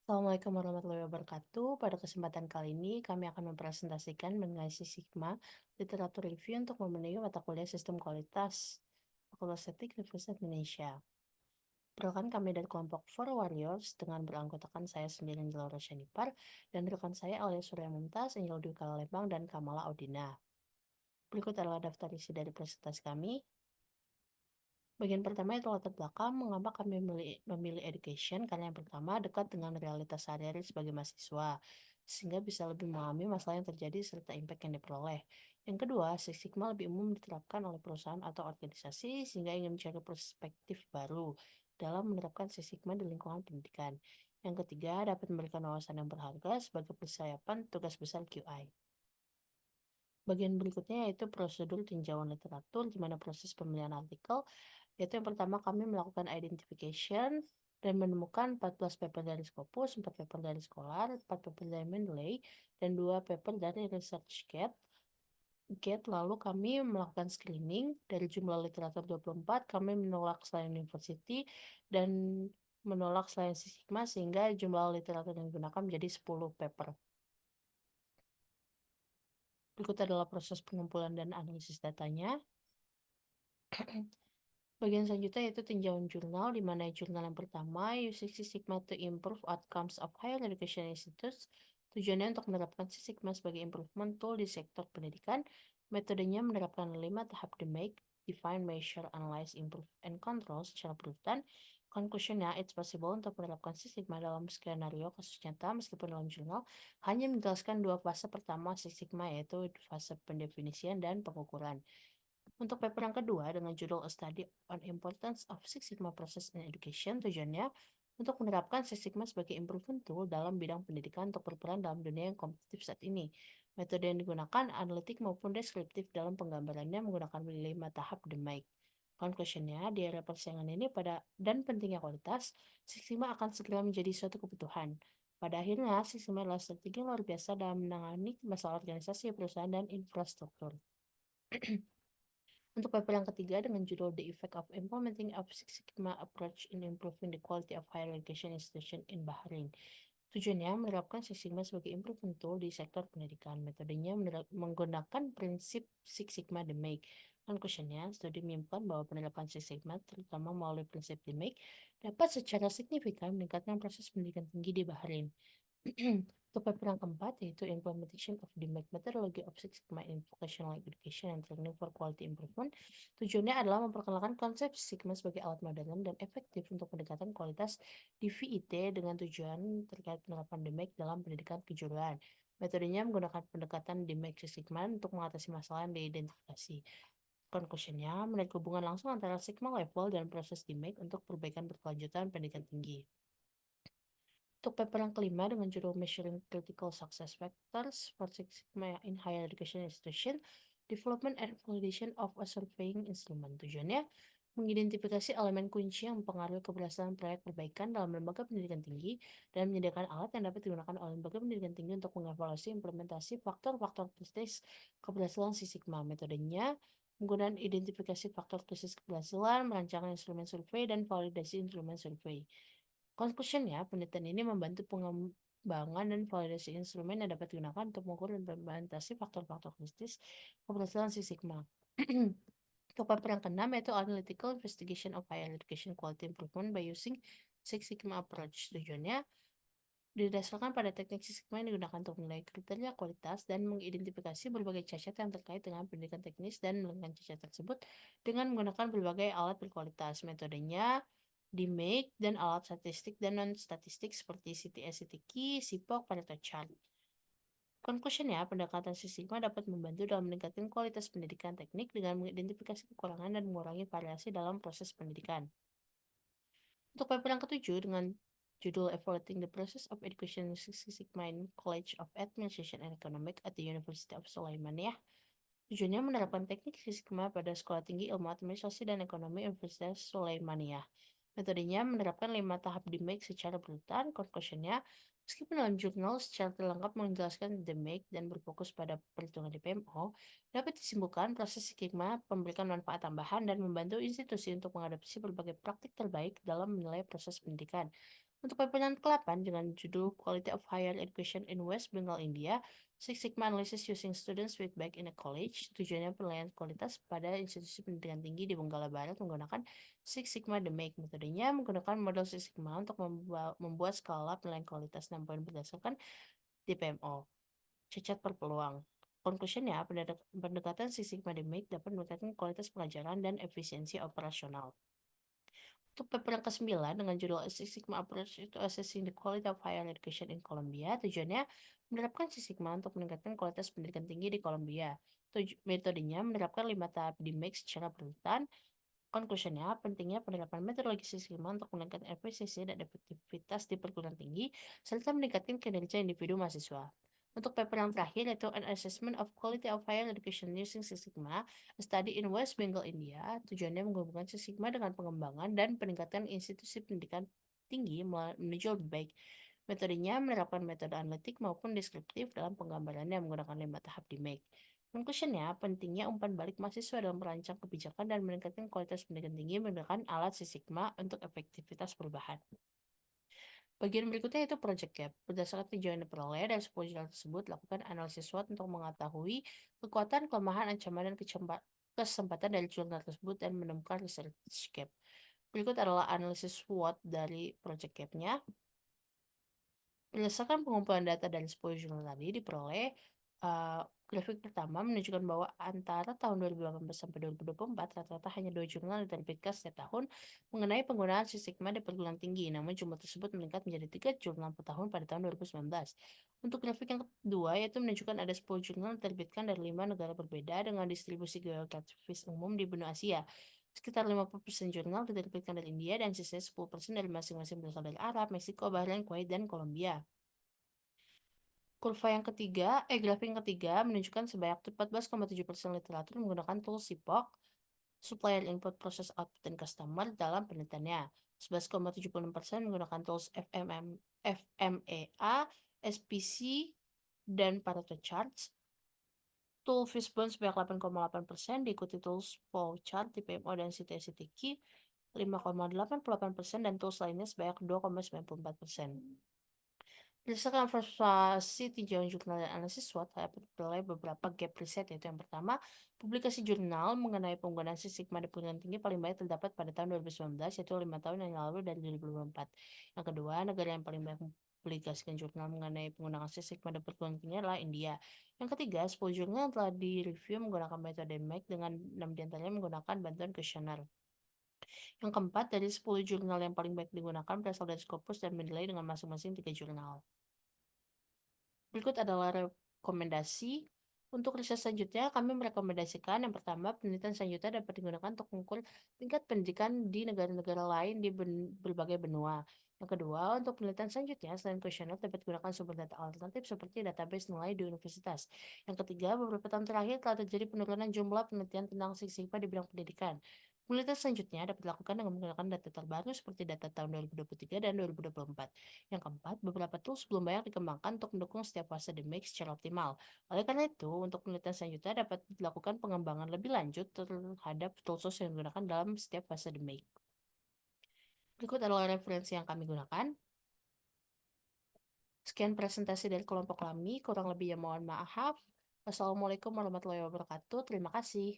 Assalamualaikum warahmatullahi wabarakatuh. Pada kesempatan kali ini, kami akan mempresentasikan mengenai Six Sigma Literatur Review untuk memenuhi mata kuliah Sistem Kualitas Fakultas Estetik Universitas Indonesia. Perkenalkan kami dari kelompok Four Warriors dengan beranggotakan saya sendiri Angela Rosyanipar dan rekan saya Alia Surya Mumtaz, Angel Dwi Kalalembang, dan Kamala Audina. Berikut adalah daftar isi dari presentasi kami. Bagian pertama itu latar belakang mengapa kami memilih education, karena yang pertama dekat dengan realitas sehari-hari sebagai mahasiswa, sehingga bisa lebih memahami masalah yang terjadi serta impact yang diperoleh. Yang kedua, Six Sigma lebih umum diterapkan oleh perusahaan atau organisasi sehingga ingin mencari perspektif baru dalam menerapkan Six Sigma di lingkungan pendidikan. Yang ketiga, dapat memberikan wawasan yang berharga sebagai persiapan tugas besar QI. Bagian berikutnya yaitu prosedur tinjauan literatur, di mana proses pemilihan artikel yaitu yang pertama kami melakukan identification dan menemukan 14 paper dari Scopus, 4 paper dari Scholar, 4 paper dari Mendeley, dan 2 paper dari ResearchGate. Lalu kami melakukan screening dari jumlah literatur 24, kami menolak selain university dan menolak selain Sigma sehingga jumlah literatur yang digunakan menjadi 10 paper. Berikut adalah proses pengumpulan dan analisis datanya. Bagian selanjutnya yaitu tinjauan jurnal, di mana jurnal yang pertama, Using Six Sigma to Improve Outcomes of Higher Education Institutes. Tujuannya untuk menerapkan Six Sigma sebagai improvement tool di sektor pendidikan. Metodenya menerapkan 5 tahap DMAIC, Define, Measure, Analyze, Improve, and Control secara berurutan. Conclusionnya, it's possible untuk menerapkan Six Sigma dalam skenario kasus nyata, meskipun dalam jurnal hanya menjelaskan 2 fase pertama Six Sigma, yaitu fase pendefinisian dan pengukuran. Untuk paper yang kedua dengan judul A Study on Importance of Six Sigma Process in Education, tujuannya untuk menerapkan Six Sigma sebagai improvement tool dalam bidang pendidikan untuk berperan dalam dunia yang kompetitif saat ini. Metode yang digunakan analitik maupun deskriptif dalam penggambarannya menggunakan 5 tahap DMAIC. Conclusionnya, di era persaingan ini dan pentingnya kualitas, Six Sigma akan segera menjadi suatu kebutuhan. Pada akhirnya, Six Sigma adalah strategi luar biasa dalam menangani masalah organisasi, perusahaan, dan infrastruktur. Untuk paper yang ketiga dengan judul The Effect of Implementing a Six Sigma Approach in Improving the Quality of Higher Education Institution in Bahrain. Tujuannya menerapkan Six Sigma sebagai improvement tool di sektor pendidikan. Metodenya menggunakan prinsip Six Sigma DMAIC. Conclusionnya, studi menyebutkan bahwa penerapan Six Sigma, terutama melalui prinsip DMAIC, dapat secara signifikan meningkatkan proses pendidikan tinggi di Bahrain. Untuk paper yang keempat yaitu Implementation of the Methodology of Six Sigma in Vocational Education and Training for Quality Improvement. Tujuannya adalah memperkenalkan konsep Sigma sebagai alat modern dan efektif untuk pendekatan kualitas di VIT dengan tujuan terkait penerapan DMAIC dalam pendidikan kejuruan. Metodenya menggunakan pendekatan DMAIC Six Sigma untuk mengatasi masalah yang diidentifikasi. Conclusionnya, melihat hubungan langsung antara Sigma level dan proses DMAIC untuk perbaikan berkelanjutan pendidikan tinggi. Untuk paper yang kelima dengan judul Measuring Critical Success Factors for Six Sigma in Higher Education Institution, Development and Validation of a Surveying Instrument. Tujuannya mengidentifikasi elemen kunci yang mempengaruhi keberhasilan proyek perbaikan dalam lembaga pendidikan tinggi dan menyediakan alat yang dapat digunakan oleh lembaga pendidikan tinggi untuk mengevaluasi implementasi faktor-faktor kritis keberhasilan Six Sigma. Metodenya menggunakan identifikasi faktor krisis keberhasilan, merancang instrumen survei, dan validasi instrumen survei. Conclusionnya, penelitian ini membantu pengembangan dan validasi instrumen yang dapat digunakan untuk mengukur dan implementasi faktor-faktor kritis keberhasilan Six Sigma. Untuk paper yang keenam yaitu Analytical Investigation of Higher Education Quality Improvement by Using Six Sigma Approach. Tujuannya didasarkan pada teknik Six Sigma yang digunakan untuk menilai kriteria kualitas dan mengidentifikasi berbagai cacat yang terkait dengan pendidikan teknis dan melakukan cacat tersebut dengan menggunakan berbagai alat berkualitas. Metodenya DMAIC dan alat statistik dan non-statistik seperti CTS, CTQ, SIPOC, Pareto Chart. Conclusionnya, pendekatan Six Sigma dapat membantu dalam meningkatkan kualitas pendidikan teknik dengan mengidentifikasi kekurangan dan mengurangi variasi dalam proses pendidikan. Untuk paper yang ketujuh dengan judul Evaluating the Process of Education Six Sigma in College of Administration and Economics at the University of Sulaimaniyah. Tujuannya menerapkan teknik Six Sigma pada Sekolah Tinggi Ilmu Administrasi dan Ekonomi Universitas Sulaimaniyah. Metodenya menerapkan 5 tahap DMAIC secara berurutan. Conclusionnya, meskipun dalam jurnal secara terlengkap menjelaskan DMAIC dan berfokus pada perhitungan di PMO, dapat disimpulkan proses Sigma memberikan manfaat tambahan dan membantu institusi untuk mengadopsi berbagai praktik terbaik dalam menilai proses pendidikan. Untuk paper yang ke-8 dengan judul Quality of Higher Education in West Bengal, India, Six Sigma Analysis Using Students Feedback in a College, tujuannya penilaian kualitas pada institusi pendidikan tinggi di Benggala Barat menggunakan Six Sigma The Make. Metodenya menggunakan model Six Sigma untuk membuat skala penilaian kualitas 6 poin berdasarkan DPMO. Cacat per peluang. Conclusionnya, pendekatan Six Sigma The Make dapat meningkatkan kualitas pengajaran dan efisiensi operasional. Untuk paper yang ke-9 dengan judul A Six Sigma Approach to Assessing the Quality of Higher Education in Colombia, tujuannya menerapkan Six Sigma untuk meningkatkan kualitas pendidikan tinggi di Colombia. Metodenya menerapkan 5 tahap di mix secara berurutan. Konklusinya, pentingnya penerapan metodologi Six Sigma untuk meningkatkan efisiensi dan efektivitas di perguruan tinggi, serta meningkatkan kinerja individu mahasiswa. Untuk paper yang terakhir yaitu An Assessment of Quality of Higher Education Using Six Sigma, A Study in West Bengal, India, tujuannya menggabungkan Six Sigma dengan pengembangan dan peningkatan institusi pendidikan tinggi menuju lebih baik. Metodenya menerapkan metode analitik maupun deskriptif dalam penggambarannya menggunakan 5 tahap di make. Konklusinya, pentingnya umpan balik mahasiswa dalam merancang kebijakan dan meningkatkan kualitas pendidikan tinggi menggunakan alat Six Sigma untuk efektivitas perubahan. Bagian berikutnya itu Project Gap. Berdasarkan tinjauan yang diperoleh dari 10 jurnal tersebut, lakukan analisis SWOT untuk mengetahui kekuatan, kelemahan, ancaman, dan kesempatan dari jurnal tersebut dan menemukan research gap. Berikut adalah analisis SWOT dari Project Gap-nya. Berdasarkan pengumpulan data dari 10 jurnal tadi diperoleh, grafik pertama menunjukkan bahwa antara tahun 2018 sampai 2024 rata-rata hanya 2 jurnal diterbitkan setiap tahun mengenai penggunaan Six Sigma di perguruan tinggi, namun jumlah tersebut meningkat menjadi 3 jurnal per tahun pada tahun 2019. Untuk grafik yang kedua, yaitu menunjukkan ada 10 jurnal diterbitkan dari 5 negara berbeda dengan distribusi geografis umum di benua Asia. Sekitar 50% jurnal diterbitkan dari India dan sisanya 10% dari masing-masing berasal dari Arab, Meksiko, Bahrain, Kuwait, dan Kolombia. Grafik yang ketiga menunjukkan sebanyak 14,7% literatur menggunakan tools SIPOC, supplier input, process output, dan customer dalam penelitiannya. 11,76% menggunakan tools FMEA, SPC, dan Pareto Charts. Tool Fishbone sebanyak 8,8%, diikuti tools Flowchart, TPMO, dan CTS-CTQ 5,88%, dan tools lainnya sebanyak 2,94%. Berdasarkan observasi tinjauan jurnal dan analisis SWOT, dapat diperoleh beberapa gap riset, yaitu yang pertama, publikasi jurnal mengenai penggunaan Six Sigma di perguruan tinggi paling banyak terdapat pada tahun 2019, yaitu 5 tahun yang lalu dari 2024. Yang kedua, negara yang paling banyak mempublikasikan jurnal mengenai penggunaan Six Sigma di perguruan tinggi adalah India. Yang ketiga, 10 jurnal yang telah direview menggunakan metode MAC dengan 6 diantaranya menggunakan bantuan kuesioner. Yang keempat, dari 10 jurnal yang paling baik digunakan berasal dari Scopus dan menilai dengan masing-masing 3 jurnal. Berikut adalah rekomendasi. Untuk riset selanjutnya, kami merekomendasikan yang pertama, penelitian selanjutnya dapat digunakan untuk mengukur tingkat pendidikan di negara-negara lain di berbagai benua. Yang kedua, untuk penelitian selanjutnya, selain kuesioner dapat digunakan sumber data alternatif seperti database nilai di universitas. Yang ketiga, beberapa tahun terakhir telah terjadi penurunan jumlah penelitian tentang Six Sigma di bidang pendidikan. Penelitian selanjutnya dapat dilakukan dengan menggunakan data terbaru seperti data tahun 2023 dan 2024. Yang keempat, beberapa tools belum banyak dikembangkan untuk mendukung setiap fase the make secara optimal. Oleh karena itu, untuk penelitian selanjutnya dapat dilakukan pengembangan lebih lanjut terhadap tools yang digunakan dalam setiap fase the make. Berikut adalah referensi yang kami gunakan. Sekian presentasi dari kelompok kami, kurang lebihnya mohon maaf. Wassalamualaikum warahmatullahi wabarakatuh. Terima kasih.